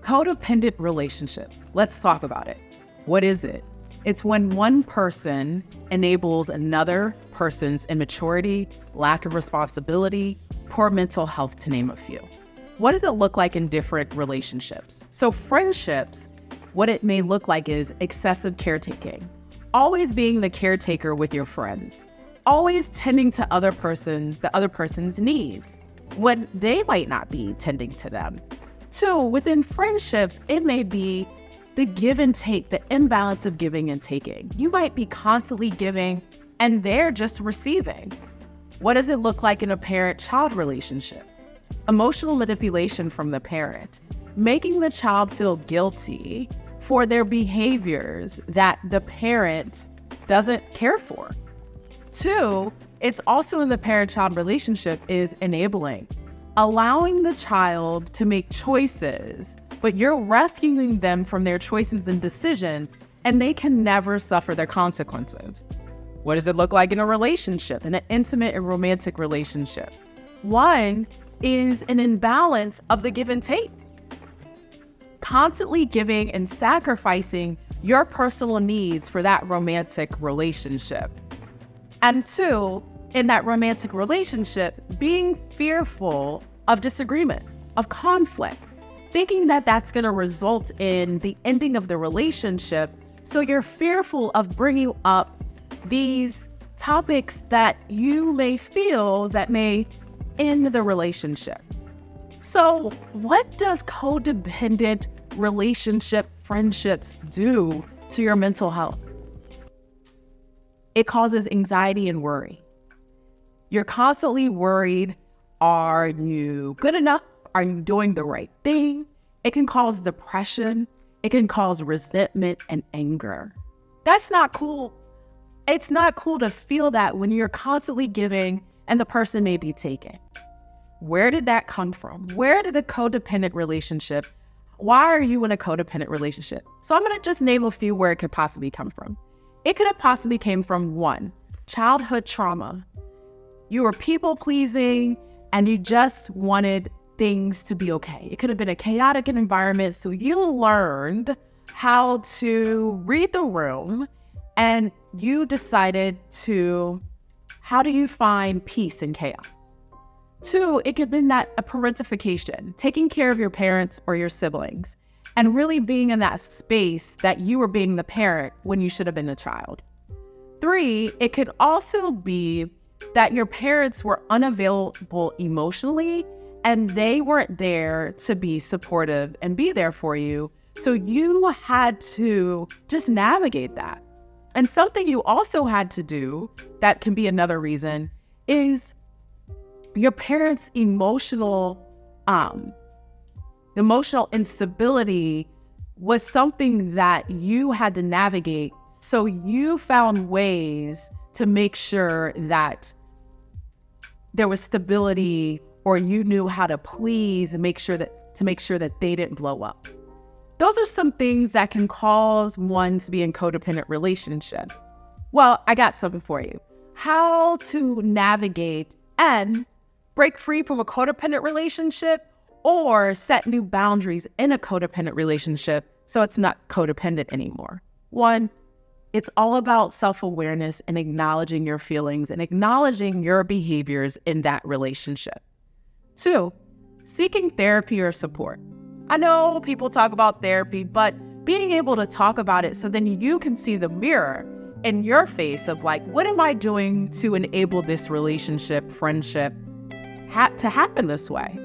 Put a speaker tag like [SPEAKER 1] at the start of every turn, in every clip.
[SPEAKER 1] Codependent relationship. Let's talk about it. What is it? It's when one person enables another person's immaturity, lack of responsibility, poor mental health, to name a few. What does it look like in different relationships? So friendships, what it may look like is excessive caretaking, always being the caretaker with your friends, always tending to the other person's needs when they might not be tending to them. 2, within friendships, it may be the give and take, the imbalance of giving and taking. You might be constantly giving and they're just receiving. What does it look like in a parent-child relationship? Emotional manipulation from the parent, making the child feel guilty for their behaviors that the parent doesn't care for. 2, it's also in the parent-child relationship is enabling, allowing the child to make choices, but you're rescuing them from their choices and decisions, and they can never suffer their consequences. What does it look like in a relationship, in an intimate and romantic relationship? 1 is an imbalance of the give and take. Constantly giving and sacrificing your personal needs for that romantic relationship. And 2, in that romantic relationship, being fearful of disagreement, of conflict, thinking that that's going to result in the ending of the relationship. So you're fearful of bringing up these topics that you may feel that may end the relationship. So what does codependent friendships do to your mental health? It causes anxiety and worry. You're constantly worried. Are you good enough? Are you doing the right thing? It can cause depression. It can cause resentment and anger. That's not cool. It's not cool to feel that when you're constantly giving and the person may be taking. Where did that come from? Where did the codependent relationship, why are you in a codependent relationship? So I'm going to just name a few where it could possibly come from. It could have possibly came from 1, childhood trauma. You were people pleasing and you just wanted things to be okay. It could have been a chaotic environment. So you learned how to read the room and you decided how do you find peace in chaos? 2, it could have been that a parentification, taking care of your parents or your siblings and really being in that space that you were being the parent when you should have been the child. 3, it could also be that your parents were unavailable emotionally and they weren't there to be supportive and be there for you. So you had to just navigate that. And something you also had to do that can be another reason is your parents' emotional instability was something that you had to navigate. So you found ways to make sure that there was stability, or you knew how to please and make sure that they didn't blow up. Those are some things that can cause one to be in codependent relationship. Well, I got something for you. How to navigate and break free from a codependent relationship or set new boundaries in a codependent relationship so it's not codependent anymore. 1, it's all about self-awareness and acknowledging your feelings and acknowledging your behaviors in that relationship. 2, seeking therapy or support. I know people talk about therapy, but being able to talk about it so then you can see the mirror in your face of like, what am I doing to enable this relationship, friendship to happen this way?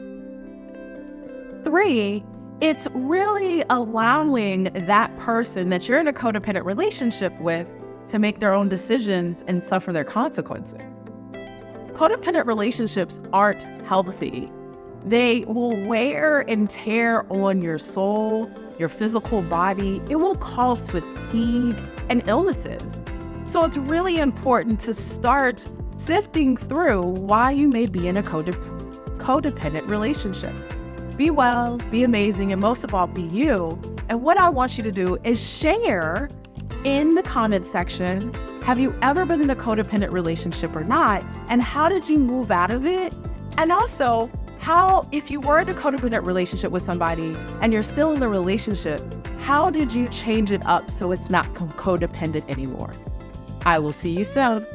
[SPEAKER 1] 3, it's really allowing that person that you're in a codependent relationship with to make their own decisions and suffer their consequences. Codependent relationships aren't healthy. They will wear and tear on your soul, your physical body. It will cause fatigue and illnesses. So it's really important to start sifting through why you may be in a codependent relationship. Be well, be amazing, and most of all, be you. And what I want you to do is share in the comment section, have you ever been in a codependent relationship or not? And how did you move out of it? And also, If you were in a codependent relationship with somebody and you're still in the relationship, how did you change it up so it's not codependent anymore? I will see you soon.